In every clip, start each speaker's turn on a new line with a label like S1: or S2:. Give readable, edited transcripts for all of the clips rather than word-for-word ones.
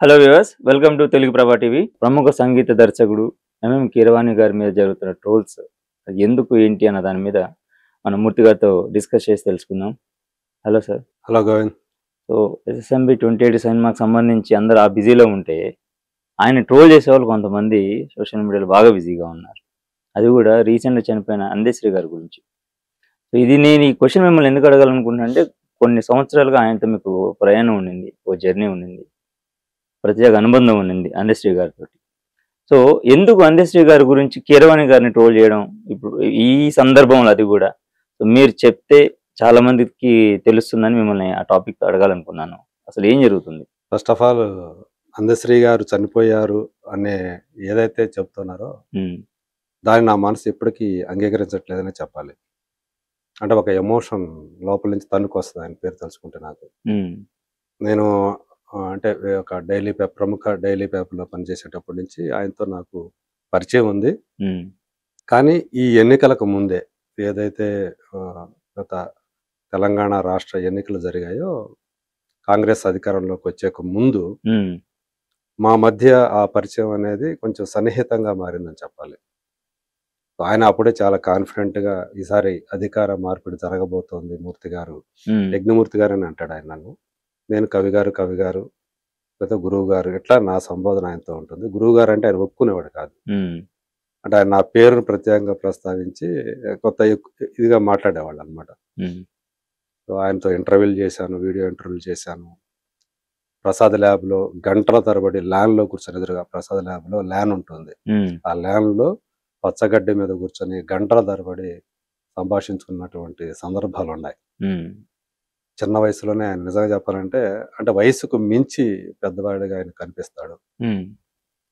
S1: Hello viewers, welcome to Telugu ప్రభా TV. ప్రముఖ సంగీత దర్శకుడు కీరవాణి గారి మీద జరుగుతున్న ట్రోల్స్ ఎందుకు ఏంటి అన్న దాని మీద మనం మూర్తి గారితో డిస్కస్ చేసి తెలుసుకుందాం. Hello sir.
S2: Hello Govind.
S1: So SSMB 28 సినిమాకి సంబంధించి అందరూ ఆ బిజీలో ఉంటే ఆయన ట్రోల్ చేసేవాళ్ళు కొంతమంది సోషల్ మీడియాలో బాగా బిజీగా ఉన్నారు. అది కూడా రీసెంట్గా చనిపోయిన అందశ్రీ గారి గురించి. సో నేను ఈ క్వశ్చన్ మిమ్మల్ని ఎందుకు అడగాలనుకుంటున్నా అంటే, కొన్ని సంవత్సరాలుగా ఆయనతో మీకు ప్రయాణం ఉండింది, ఓ జర్నీ ఉండింది, ప్రత్యేక అనుబంధం ఉండింది అందశ్రీ గారితో. సో ఎందుకు అందశ్రీ గారి గురించి కీరవాణి గారిని ట్రోల్ చేయడం ఇప్పుడు ఈ సందర్భంలో, అది కూడా సో మీరు చెప్తే చాలా మందికి తెలుస్తుందని మిమ్మల్ని ఆ టాపిక్ అడగాలనుకున్నాను. అసలు ఏం జరుగుతుంది?
S2: ఫస్ట్ ఆఫ్ ఆల్ అందశ్రీ గారు చనిపోయారు అనే ఏదైతే చెప్తున్నారో దాన్ని నా మనసు ఎప్పటికీ అంగీకరించట్లేదనే చెప్పాలి. అంటే ఒక ఎమోషన్ లోపల నుంచి తన్నుకొస్తుంది ఆయన పేరు తలుచుకుంటే. నాకు నేను అంటే ఒక ప్రముఖ డైలీ పేపర్లో పనిచేసేటప్పటి నుంచి ఆయనతో నాకు పరిచయం ఉంది. కానీ ఈ ఎన్నికలకు ముందే, ఏదైతే గత తెలంగాణ రాష్ట్ర ఎన్నికలు జరిగాయో, కాంగ్రెస్ అధికారంలోకి వచ్చేక ముందు మా మధ్య ఆ పరిచయం అనేది కొంచెం సన్నిహితంగా మారిందని చెప్పాలి. ఆయన అప్పుడే చాలా కాన్ఫిడెంట్గా ఈసారి అధికార మార్పిడి జరగబోతోంది మూర్తి గారు, యజ్ఞమూర్తి గారు అని అంటాడు ఆయన నన్ను. నేను కవి గారు లేకపోతే గురువు గారు, ఇట్లా నా సంబోధన ఆయనతో ఉంటుంది. గురువు గారు అంటే ఆయన ఒప్పుకునేవాడు కాదు. అంటే ఆయన నా పేరును ప్రత్యేకంగా ప్రస్తావించి కొత్త ఇదిగా మాట్లాడేవాళ్ళు అనమాట. సో ఆయనతో ఇంటర్వ్యూలు చేశాను, వీడియో ఇంటర్వ్యూలు చేశాను. ప్రసాద్ ల్యాబ్లో గంటల తరబడి ల్యాన్లో కూర్చొని, ఎదురుగా ప్రసాద్ ల్యాబ్లో ల్యాన్ ఉంటుంది, ఆ ల్యాన్లో పచ్చగడ్డి మీద కూర్చొని గంటల తరబడి సంభాషించుకున్నటువంటి సందర్భాలు ఉన్నాయి. చిన్న వయసులోనే ఆయన నిజంగా చెప్పాలంటే, అంటే వయసుకు మించి పెద్దవాడిగా ఆయన కనిపిస్తాడు.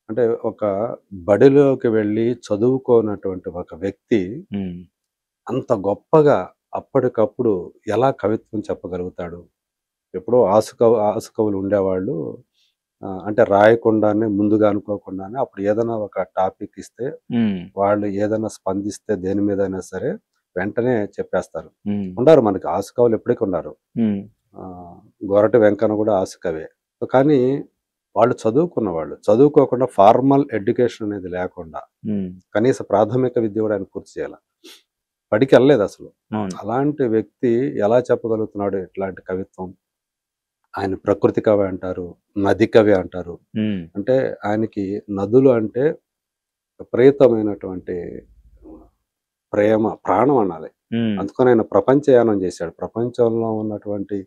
S2: అంటే ఒక బడిలోకి వెళ్ళి చదువుకోనటువంటి ఒక వ్యక్తి అంత గొప్పగా అప్పటికప్పుడు ఎలా కవిత్వం చెప్పగలుగుతాడు? ఎప్పుడో ఆసుకవులు ఉండేవాళ్ళు, అంటే రాయకుండానే, ముందుగా అనుకోకుండానే అప్పుడు ఏదైనా ఒక టాపిక్ ఇస్తే వాళ్ళు ఏదైనా స్పందిస్తే దేని మీద అయినా సరే వెంటనే చెప్పేస్తారు. ఉన్నారు మనకి ఆసుకవులు, ఎప్పటికీ ఉన్నారు. గొరటి వెంకన్న కూడా ఆసుకవే. కానీ వాళ్ళు చదువుకున్న వాళ్ళు, చదువుకోకుండా ఫార్మల్ ఎడ్యుకేషన్ అనేది లేకుండా, కనీస ప్రాథమిక విద్య కూడా ఆయన పూర్తి చేయాలి, బడికి వెళ్ళలేదు అసలు. అలాంటి వ్యక్తి ఎలా చెప్పగలుగుతున్నాడు ఇట్లాంటి కవిత్వం? ఆయన ప్రకృతి కవి అంటారు, నది కవి అంటారు. అంటే ఆయనకి నదులు అంటే విపరీతమైనటువంటి ప్రేమ, ప్రాణం అనాలి. అందుకని ఆయన ప్రపంచయానం చేశాడు. ప్రపంచంలో ఉన్నటువంటి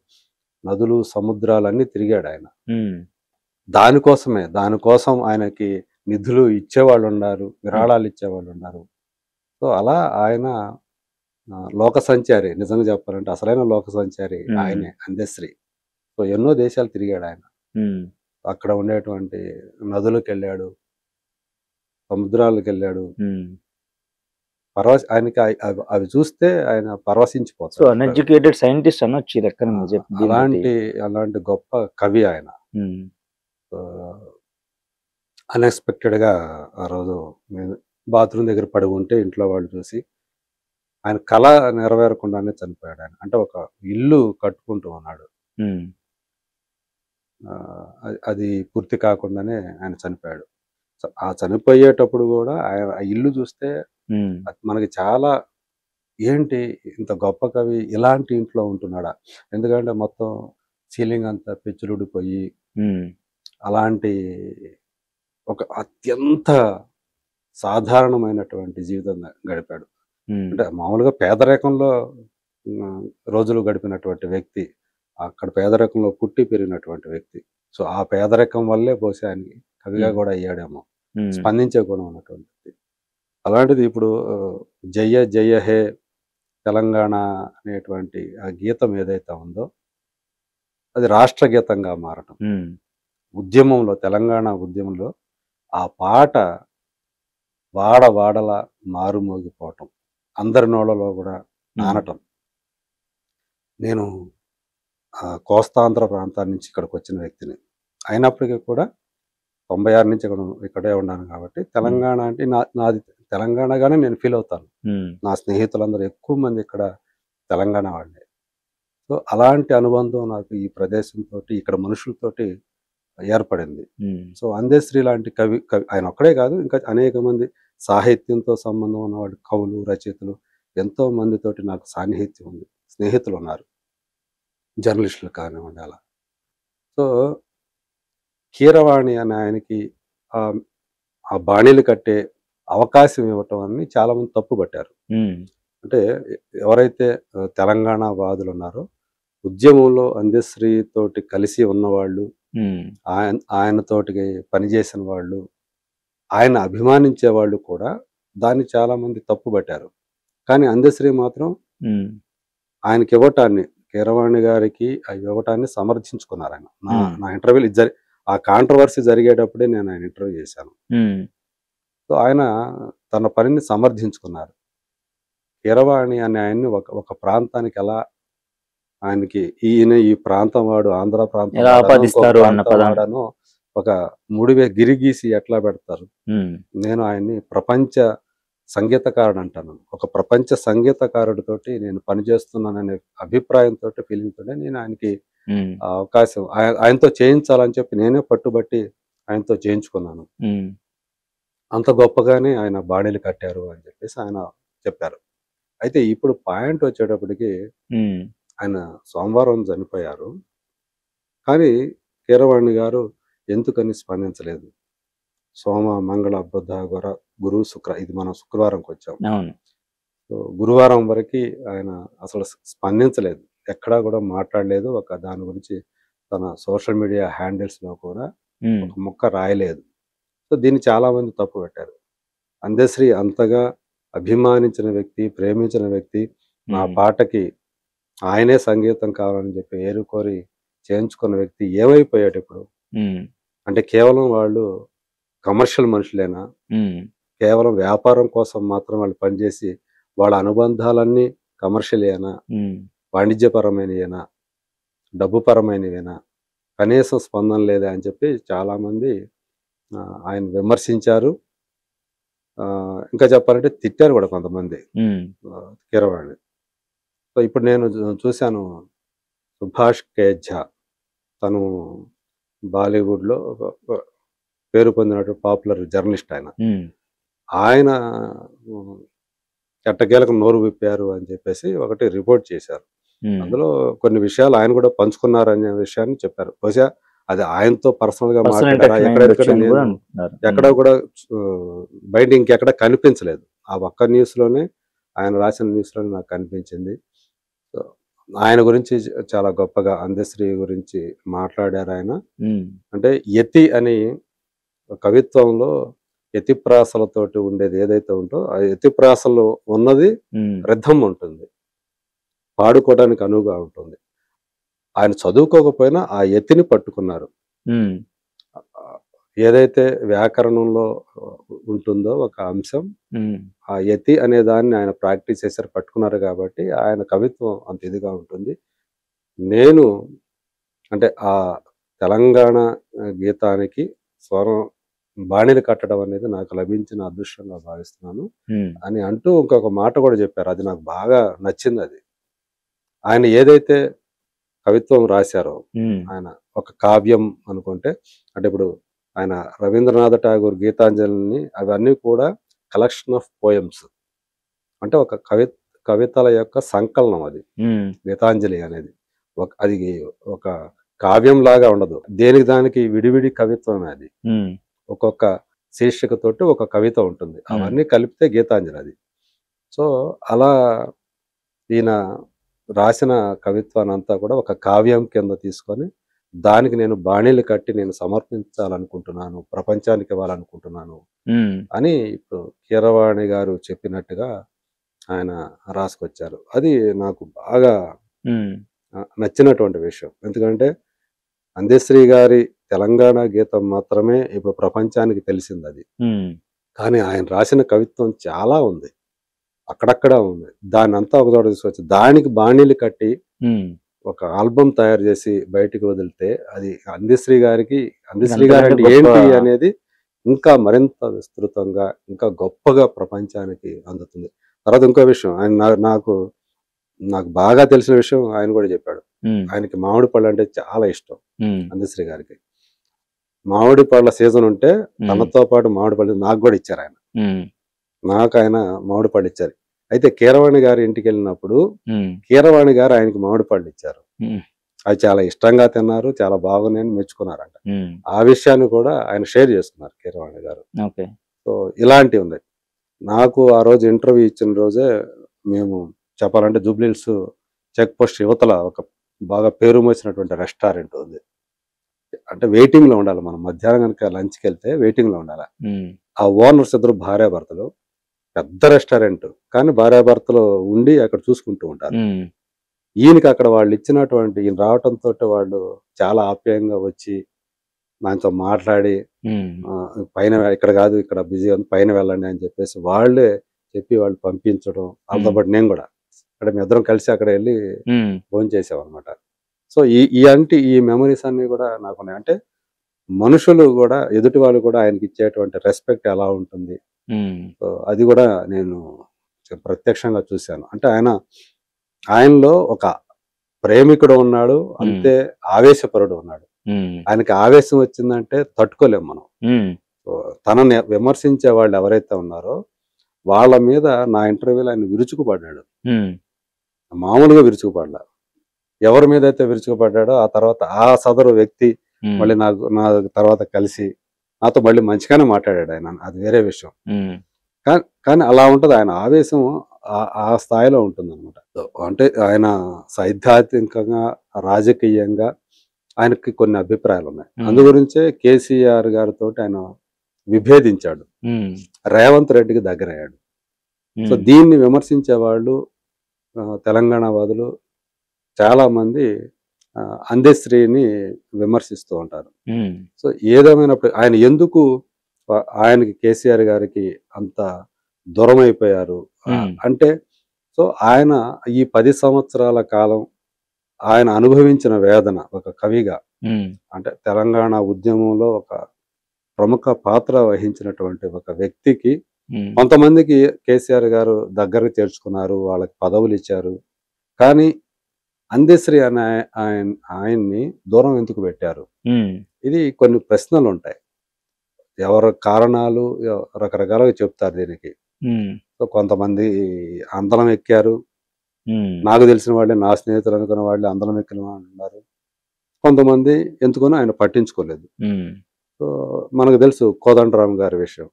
S2: నదులు, సముద్రాలన్నీ తిరిగాడు ఆయన. దానికోసం ఆయనకి నిధులు ఇచ్చేవాళ్ళు ఉన్నారు, విరాళాలు ఇచ్చేవాళ్ళు ఉన్నారు. సో అలా ఆయన లోక సంచారి, నిజంగా చెప్పాలంటే అసలైన లోక సంచారి ఆయనే, అందశ్రీ. సో ఎన్నో దేశాలు తిరిగాడు ఆయన. అక్కడ ఉండేటువంటి నదులకు వెళ్ళాడు, సముద్రాలకు వెళ్ళాడు. ఆయనకి అవి చూస్తే ఆయన పరవశించిపోతాడు.
S1: అన్ఎడ్యుకేటెడ్ సైంటిస్ట్ అనొచ్చు లెక్కన.
S2: అలాంటి గొప్ప కవి ఆయన. అన్ఎక్స్పెక్టెడ్ గా ఆ రోజు బాత్రూమ్ దగ్గర పడి ఉంటే ఇంట్లో వాళ్ళు చూసి, ఆయన కళ నెరవేరకుండానే చనిపోయాడు ఆయన. అంటే ఒక ఇల్లు కట్టుకుంటూ ఉన్నాడు, అది పూర్తి కాకుండానే ఆయన చనిపోయాడు. ఆ చనిపోయేటప్పుడు కూడా ఆయన ఆ ఇల్లు చూస్తే మనకి చాలా, ఏంటి ఇంత గొప్ప కవి ఇలాంటి ఇంట్లో ఉంటున్నాడా? ఎందుకంటే మొత్తం సీలింగ్ అంతా పెచ్చులుడిపోయి అలాంటి ఒక అత్యంత సాధారణమైనటువంటి జీవితం గడిపాడు. అంటే మామూలుగా పేదరికంలో రోజులు గడిపినటువంటి వ్యక్తి, అక్కడ పేదరికంలో పుట్టి పెరిగినటువంటి వ్యక్తి. సో ఆ పేదరికం వల్లే బహుశా ఆయనకి కవిగా కూడా అయ్యాడేమో, స్పందించే గుణం ఉన్నటువంటి. అలాంటిది ఇప్పుడు జయ జయ హే తెలంగాణ అనేటువంటి ఆ గీతం ఏదైతే ఉందో, అది రాష్ట్ర గీతంగా మారటం, ఉద్యమంలో, తెలంగాణ ఉద్యమంలో ఆ పాట వాడలా మారుమోగిపోవటం, అందరి నోళ్ళలో కూడా నానటం. నేను కోస్తాంధ్ర ప్రాంతాల నుంచి ఇక్కడికి వచ్చిన వ్యక్తిని అయినప్పటికీ కూడా 96 నుంచి ఇక్కడే ఉన్నాను కాబట్టి తెలంగాణ అంటే నాది తెలంగాణగానే నేను ఫీల్ అవుతాను. నా స్నేహితులందరూ ఎక్కువ మంది ఇక్కడ తెలంగాణ వాళ్ళే. సో అలాంటి అనుబంధం నాకు ఈ ప్రదేశంతో, ఇక్కడ మనుషులతోటి ఏర్పడింది. సో అందశ్రీ లాంటి కవి ఆయన ఒక్కడే కాదు, ఇంకా అనేక మంది సాహిత్యంతో సంబంధం ఉన్నవాళ్ళు, కవులు, రచయితలు ఎంతో మందితోటి నాకు సాన్నిహిత్యం ఉంది, స్నేహితులు ఉన్నారు, జర్నలిస్టులు కానివ్వండి అలా. సో కీరవాణి అనే ఆయనకి ఆ బాణీలు కట్టే అవకాశం ఇవ్వటం అని చాలా మంది తప్పుపట్టారు. అంటే ఎవరైతే తెలంగాణ వాదులు ఉన్నారో, ఉద్యమంలో అందశ్రీ తోటి కలిసి ఉన్నవాళ్ళు, ఆయనతోటి పనిచేసిన వాళ్ళు, ఆయన అభిమానించే వాళ్ళు కూడా దాన్ని చాలా మంది తప్పుపట్టారు. కానీ అందశ్రీ మాత్రం ఆయనకి ఇవ్వటాన్ని, కీరవాణి గారికి ఇవ్వటాన్ని సమర్థించుకున్నారు ఆయన. నా ఇంటర్వ్యూలు ఆ కాంట్రవర్సీ జరిగేటప్పుడే నేను ఆయన ఇంటర్వ్యూ చేశాను. సో ఆయన తన పనిని సమర్థించుకున్నారు. కీరవాణి అనే ఆయన్ని ఒక ప్రాంతానికి ఎలా, ఆయనకి ఈయన ఈ ప్రాంతం వాడు, ఆంధ్ర ప్రాంతం ఒక ముడివే గిరిగీసి ఎట్లా పెడతారు. నేను ఆయన్ని ప్రపంచ సంగీతకారుడు అంటాను. ఒక ప్రపంచ సంగీతకారుడితోటి నేను పనిచేస్తున్నాననే అభిప్రాయంతో, ఫీలింగ్ తోనే నేను ఆయనకి అవకాశం ఆయనతో చేయించాలని చెప్పి నేనే పట్టుబట్టి ఆయనతో చేయించుకున్నాను. అంత గొప్పగానే ఆయన బాణీలు కట్టారు అని చెప్పేసి ఆయన చెప్పారు. అయితే ఇప్పుడు పాయింట్ వచ్చేటప్పటికి ఆయన సోమవారం చనిపోయారు. కానీ కీరవాణి గారు ఎందుకని స్పందించలేదు? సోమ, మంగళ, బుధ, గురు, శుక్ర, ఇది మనం శుక్రవారంకి వచ్చాం. సో గురువారం వరకు ఆయన అసలు స్పందించలేదు, ఎక్కడా కూడా మాట్లాడలేదు. దాని గురించి తన సోషల్ మీడియా హ్యాండిల్స్ లో కూడా ఒక ముక్క రాయలేదు. సో దీన్ని చాలా మంది తప్పు పెట్టారు. అందశ్రీ అంతగా అభిమానించిన వ్యక్తి, ప్రేమించిన వ్యక్తి, నా పాటకి ఆయనే సంగీతం కావాలని చెప్పి ఏరుకోరి చేయించుకున్న వ్యక్తి ఏమైపోయాడు ఇప్పుడు? అంటే కేవలం వాళ్ళు కమర్షియల్ మనుషులేనా? కేవలం వ్యాపారం కోసం మాత్రం వాళ్ళు పనిచేసి వాళ్ళ అనుబంధాలన్నీ కమర్షియలేనా, వాణిజ్యపరమైనవేనా, డబ్బుపరమైనవేనా? కనీసం స్పందన లేదా అని చెప్పి చాలా మంది ఆయన విమర్శించారు. ఇంకా చెప్పాలంటే తిట్టారు కూడా కొంతమంది కీరవాణి. సో ఇప్పుడు నేను చూశాను, సుభాష్ కే ఝా, తను బాలీవుడ్లో పేరు పొందినటువంటి పాపులర్ జర్నలిస్ట్ ఆయన ఎట్టకేలకు నోరు విప్పారు అని చెప్పేసి ఒకటి రిపోర్ట్ చేశారు. అందులో కొన్ని విషయాలు ఆయన కూడా పంచుకున్నారనే విషయాన్ని చెప్పారు. బహుశా అది ఆయనతో పర్సనల్ గా మాట్లాడారా, ఎక్కడ కూడా బయట ఇంకెక్కడ కనిపించలేదు. ఆ ఒక్క న్యూస్ లోనే, ఆయన రాసిన న్యూస్ లోనే నాకు కనిపించింది. ఆయన గురించి చాలా గొప్పగా అందశ్రీ గురించి మాట్లాడారు ఆయన. అంటే యతి అని కవిత్వంలో యతిప్రాసలతోటి ఉండేది ఏదైతే ఉంటో, ఆ యతిప్రాసలో ఉన్నది రిథం ఉంటుంది, పాడుకోవడానికి అనువుగా ఉంటుంది. ఆయన చదువుకోకపోయినా ఆ యతిని పట్టుకున్నారు. ఏదైతే వ్యాకరణంలో ఉంటుందో ఒక అంశం, ఆ యతి అనే దాన్ని ఆయన ప్రాక్టీస్ చేశారు, పట్టుకున్నారు. కాబట్టి ఆయన కవిత్వం అంత ఇదిగా ఉంటుంది. నేను అంటే ఆ తెలంగాణ గీతానికి స్వరం బాణీలు కట్టడం అనేది నాకు లభించిన అదృష్టంగా భావిస్తున్నాను అని అంటూ ఇంకొక మాట కూడా చెప్పారు. అది నాకు బాగా నచ్చింది. అది ఆయన ఏదైతే కవిత్వం రాశారో, ఆయన ఒక కావ్యం అనుకుంటే, అంటే ఇప్పుడు ఆయన రవీంద్రనాథ ఠాగూర్ గీతాంజలిని, అవన్నీ కూడా కలెక్షన్ ఆఫ్ పోయమ్స్, అంటే ఒక కవితల యొక్క సంకలనం అది గీతాంజలి అనేది. అది ఒక కావ్యం లాగా ఉండదు, దేనికి దానికి విడివిడి కవిత్వమే అది. ఒక్కొక్క శీర్షికతోటి ఒక కవిత ఉంటుంది, అవన్నీ కలిపితే గీతాంజలి అది. సో అలా ఈయన రాసిన కవిత్వాన్ని అంతా కూడా ఒక కావ్యం కింద తీసుకొని దానికి నేను బాణీలు కట్టి నేను సమర్పించాలనుకుంటున్నాను, ప్రపంచానికి ఇవ్వాలనుకుంటున్నాను అని ఇప్పుడు కీరవాణి గారు చెప్పినట్టుగా ఆయన రాసుకొచ్చారు. అది నాకు బాగా నచ్చినటువంటి విషయం. ఎందుకంటే అందశ్రీ గారి తెలంగాణ గీతం మాత్రమే ఇప్పుడు ప్రపంచానికి తెలిసింది అది. కానీ ఆయన రాసిన కవిత్వం చాలా ఉంది, అక్కడక్కడ ఉంది. దాన్ని అంతా ఒక చోట తీసుకొచ్చి దానికి బాణీలు కట్టి ఒక ఆల్బమ్ తయారు చేసి బయటికి వదిలితే అది అందశ్రీ గారి అంటే ఏంటి అనేది ఇంకా మరింత విస్తృతంగా, ఇంకా గొప్పగా ప్రపంచానికి అందుతుంది. తర్వాత ఇంకో విషయం, ఆయన నాకు బాగా తెలిసిన విషయం ఆయన కూడా చెప్పాడు. ఆయనకి మామిడి పళ్ళు అంటే చాలా ఇష్టం అందశ్రీ గారికి. మామిడి పళ్ళ సీజన్ ఉంటే తనతో పాటు మామిడి పళ్ళు నాకు కూడా ఇచ్చారు ఆయన. నాకు ఆయన మామిడి పళ్ళు ఇచ్చారు. అయితే కీరవాణి గారి ఇంటికి వెళ్ళినప్పుడు కీరవాణి గారు ఆయనకి మామిడి పళ్ళు ఇచ్చారు. అవి చాలా ఇష్టంగా తిన్నారు, చాలా బాగున్నాయని మెచ్చుకున్నారంట. ఆ విషయాన్ని కూడా ఆయన షేర్ చేసుకున్నారు కీరవాణి గారు. సో ఇలాంటివి ఉన్నాయి. నాకు ఆ రోజు ఇంటర్వ్యూ ఇచ్చిన రోజే మేము చెప్పాలంటే జూబ్లీహిల్స్ చెక్ పోస్ట్ యువతల ఒక బాగా పేరు మోసినటువంటి రెస్టారెంట్ ఉంది. అంటే వెయిటింగ్ లో ఉండాలి. మనం మధ్యాహ్నం కనుక లంచ్కి వెళ్తే వెయిటింగ్ లో ఉండాలి. ఆ ఓనర్స్ ఇద్దరు భార్యాభర్తలు, పెద్ద రెస్టారెంట్ కానీ భార్యాభర్తలు ఉండి అక్కడ చూసుకుంటూ ఉంటారు. ఈయనకి అక్కడ వాళ్ళు ఇచ్చినటువంటి ఈయన రావటంతో వాళ్ళు చాలా ఆప్యాయంగా వచ్చి నాతో మాట్లాడి పైన ఇక్కడ కాదు ఇక్కడ బిజీ ఉంది పైన వెళ్ళండి అని చెప్పేసి వాళ్ళే చెప్పి వాళ్ళు పంపించడం. వాళ్ళతో పాటు నేను కూడా అక్కడ మీ ఇద్దరం కలిసి అక్కడ వెళ్ళి భోజనం చేసాం అనమాట. సో ఈ మెమరీస్ అన్ని కూడా నాకు ఉన్నాయి. అంటే మనుషులు కూడా ఎదుటి వాళ్ళు కూడా ఆయనకి ఇచ్చేటువంటి రెస్పెక్ట్ ఎలా ఉంటుంది, సో అది కూడా నేను ప్రత్యక్షంగా చూశాను. అంటే ఆయనలో ఒక ప్రేమికుడు ఉన్నాడు, అంతే ఆవేశపరుడు ఉన్నాడు. ఆయనకి ఆవేశం వచ్చిందంటే తట్టుకోలేము మనం. తనని విమర్శించే వాళ్ళు ఎవరైతే ఉన్నారో వాళ్ళ మీద నా ఇంటర్వ్యూలో ఆయన విరుచుకుపడ్డాడు. మామూలుగా విరుచుకుపడ్డా. ఎవరి మీద అయితే విరుచుకుపడ్డాడో ఆ తర్వాత ఆ సదరు వ్యక్తి మళ్ళీ నా తర్వాత కలిసి నాతో మళ్ళీ మంచిగానే మాట్లాడాడు ఆయన. అది వేరే విషయం. కానీ అలా ఉంటది. ఆయన ఆవేశం ఆ స్థాయిలో ఉంటుంది అనమాట. అంటే ఆయన సైద్ధాంతికంగా రాజకీయంగా ఆయనకి కొన్ని అభిప్రాయాలు ఉన్నాయి. అందు గురించే కేసీఆర్ గారితో ఆయన విభేదించాడు, రేవంత్ రెడ్డికి దగ్గర అయ్యాడు. సో దీన్ని విమర్శించే వాళ్ళు తెలంగాణ వాదులు చాలా మంది అందశ్రీని విమర్శిస్తూ ఉంటారు. సో ఏదేమైనప్పుడు ఆయన ఎందుకు ఆయనకి కేసీఆర్ గారికి అంత దూరం అయిపోయారు అంటే, సో ఆయన ఈ 10 సంవత్సరాల కాలం ఆయన అనుభవించిన వేదన ఒక కవిగా, అంటే తెలంగాణ ఉద్యమంలో ఒక ప్రముఖ పాత్ర వహించినటువంటి ఒక వ్యక్తికి కొంతమందికి కేసీఆర్ గారు దగ్గరకు చేర్చుకున్నారు, వాళ్ళకి పదవులు ఇచ్చారు. కానీ అందశ్రీ అనే ఆయన్ని దూరం ఎందుకు పెట్టారు? ఇది కొన్ని ప్రశ్నలు ఉంటాయి. ఎవరి కారణాలు రకరకాలుగా చెప్తారు దీనికి. సో కొంతమంది అందలం ఎక్కారు, నాకు తెలిసిన వాళ్ళే, నా స్నేహితులు అనుకున్న వాళ్ళే అందలం ఎక్కిన వాళ్ళు ఉన్నారు. కొంతమంది ఎందుకనో ఆయన పట్టించుకోలేదు. సో మనకు తెలుసు కోదండరామ్ గారి విషయం.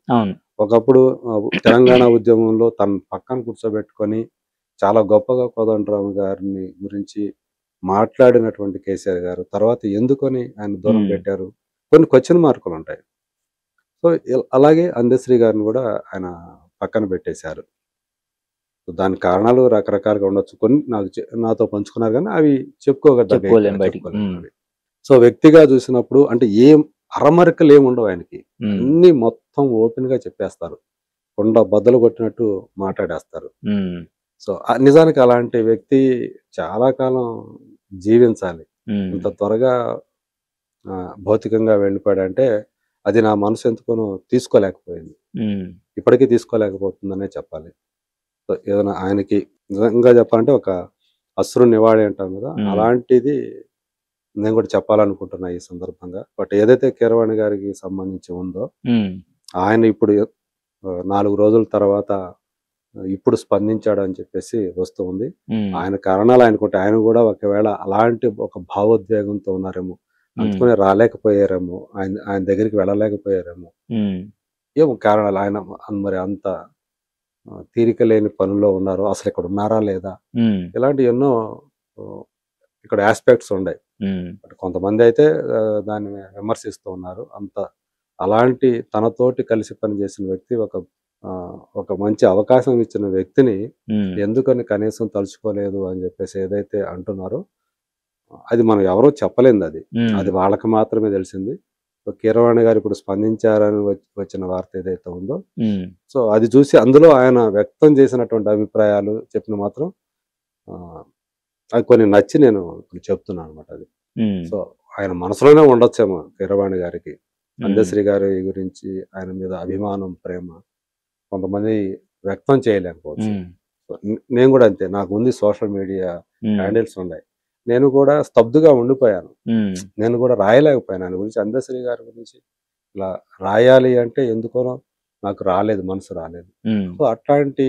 S2: ఒకప్పుడు తెలంగాణ ఉద్యమంలో తన పక్కన కూర్చోబెట్టుకొని చాలా గొప్పగా కోదండరామ్ గారిని గురించి మాట్లాడినటువంటి కేసీఆర్ గారు తర్వాత ఎందుకని ఆయన దూరం పెట్టారు? కొన్ని క్వశ్చన్ మార్కులు ఉంటాయి. సో అలాగే అందశ్రీ గారిని కూడా ఆయన పక్కన పెట్టేశారు. దాని కారణాలు రకరకాలుగా ఉండొచ్చు. కొన్ని నాతో పంచుకున్నారు కానీ అవి చెప్పుకోగలరు. సో వ్యక్తిగా చూసినప్పుడు అంటే అరమరికలు ఏముండవు ఆయనకి. అన్ని మొత్తం ఓపెన్ గా చెప్పేస్తారు, కొండ బద్దలు కొట్టినట్టు మాట్లాడేస్తారు. సో నిజానికి అలాంటి వ్యక్తి చాలా కాలం జీవించాలి. ఇంత త్వరగా భౌతికంగా వెళ్ళిపోయాడంటే అది నా మనసు ఎందుకోనో తీసుకోలేకపోయింది, ఇప్పటికీ తీసుకోలేకపోతుందనే చెప్పాలి. సో ఏదైనా ఆయనకి నిజంగా చెప్పాలంటే ఒక అశ్రు నివాళి అంటాం కదా, అలాంటిది నేను కూడా చెప్పాలనుకుంటున్నా ఈ సందర్భంగా. బట్ ఏదైతే కీరవాణి గారికి సంబంధించి ఉందో ఆయన ఇప్పుడు 4 రోజుల తర్వాత ఇప్పుడు స్పందించాడు అని చెప్పేసి వస్తూ ఉంది. ఆయన కారణాలు ఆయనకుంటే ఆయన కూడా ఒకవేళ అలాంటి ఒక భావోద్వేగంతో ఉన్నారేమో, అందుకనే రాలేకపోయారేమో, ఆయన దగ్గరికి వెళ్ళలేకపోయారేమో, ఏమో కారణాలు. ఆయన మరి అంత తీరిక లేని పనుల్లో ఉన్నారు, అసలు ఇక్కడ ఉన్నారా లేదా, ఇలాంటి ఎన్నో ఇక్కడ ఆస్పెక్ట్స్ ఉన్నాయి. కొంతమంది అయితే దాన్ని విమర్శిస్తూ ఉన్నారు. అలాంటి తనతోటి కలిసి పనిచేసిన వ్యక్తి, ఒక మంచి అవకాశం ఇచ్చిన వ్యక్తిని ఎందుకని కనీసం తలుచుకోలేదు అని చెప్పేసి ఏదైతే అంటున్నారో అది మనం ఎవరో చెప్పలేదు. అది వాళ్ళకి మాత్రమే తెలిసింది. కీరవాణి గారు ఇప్పుడు స్పందించారని వచ్చిన వార్త ఏదైతే ఉందో, సో అది చూసి అందులో ఆయన వ్యక్తం చేసినటువంటి అభిప్రాయాలు చెప్పిన మాత్రం అది కొన్ని నచ్చి నేను ఇప్పుడు చెప్తున్నాను అనమాట. అది సో ఆయన మనసులోనే ఉండొచ్చేమో కీరవాణి గారికి అందశ్రీ గారి గురించి ఆయన మీద అభిమానం, ప్రేమ కొంతమంది వ్యక్తం చేయలేకపోవచ్చు. నేను కూడా అంతే, నాకు ఉంది సోషల్ మీడియా హ్యాండిల్స్ ఉన్నాయి, నేను కూడా స్తబ్దుగా ఉండిపోయాను. నేను కూడా రాయలేకపోయాను ఆయన గురించి. అందశ్రీ గారి గురించి ఇలా రాయాలి అంటే ఎందుకోనో నాకు రాలేదు, మనసు రాలేదు. సో అట్లాంటి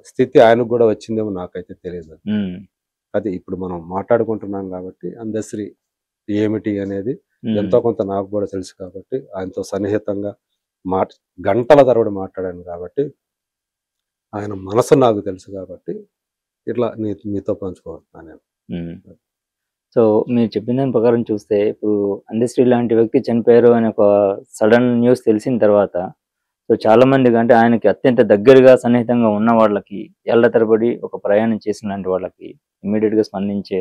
S2: స్థితి ఆయనకు కూడా వచ్చిందేమో నాకైతే తెలియదు. అది ఇప్పుడు మనం మాట్లాడుకుంటున్నాం కాబట్టి అందశ్రీ ఏమిటి అనేది ఎంతో కొంత నాకు కూడా తెలుసు కాబట్టి, ఆయనతో సన్నిహితంగా గంటల తరబడి మాట్లాడాను కాబట్టి, ఆయన మనసు నాకు తెలుసు కాబట్టి ఇట్లా మీతో పంచుకోవస్తున్నాను నేను.
S1: సో మీరు చెప్పిన దాని ప్రకారం చూస్తే ఇప్పుడు అందశ్రీ లాంటి వ్యక్తి చనిపోయారు అని ఒక సడన్ న్యూస్ తెలిసిన తర్వాత సో చాలా మందికి అంటే ఆయనకి అత్యంత దగ్గరగా సన్నిహితంగా ఉన్న వాళ్ళకి ఏళ్ల తరబడి ఒక ప్రయాణం చేసిన లాంటి వాళ్ళకి ఇమ్మీడియట్గా స్పందించే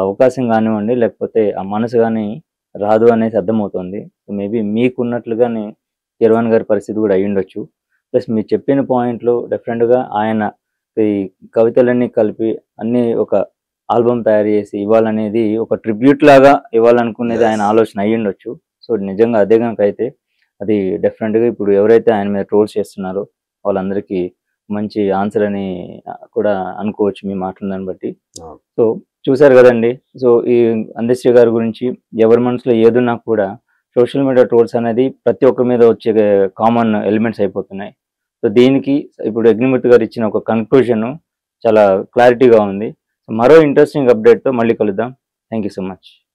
S1: అవకాశం కానివ్వండి, లేకపోతే ఆ మనసు కానీ రాదు అనేది అర్థమవుతుంది. సో మేబీ మీకున్నట్లుగానే కీరవాణి గారి పరిస్థితి కూడా అయ్యుండొచ్చు. ప్లస్ మీరు చెప్పిన పాయింట్లు డెఫినెట్గా ఆయన ఈ కవితలన్నీ కలిపి అన్నీ ఒక ఆల్బమ్ తయారు చేసి ఇవ్వాలనేది ఒక ట్రిబ్యూట్ లాగా ఇవ్వాలనుకునేది ఆయన ఆలోచన అయ్యుండొచ్చు. సో నిజంగా అదే కనుక అయితే అది డెఫినెట్గా ఇప్పుడు ఎవరైతే ఆయన మీద ట్రోల్స్ చేస్తున్నారో వాళ్ళందరికీ మంచి ఆన్సర్ అని కూడా అనుకోవచ్చు మీ మాటల దాన్ని బట్టి. సో చూశారు కదండి. సో ఈ అందశ్రీ గారి గురించి ఎవరి మనసులో ఏదున్నా కూడా సోషల్ మీడియా ట్రోల్స్ అనేది ప్రతి ఒక్కరి మీద వచ్చే కామన్ ఎలిమెంట్స్ అయిపోతున్నాయి. సో దీనికి ఇప్పుడు అగ్నిమూర్తి గారు ఇచ్చిన ఒక కన్క్లూజన్ చాలా క్లారిటీగా ఉంది. మరో ఇంట్రెస్టింగ్ అప్డేట్తో మళ్ళీ కలుద్దాం. Thank you so much.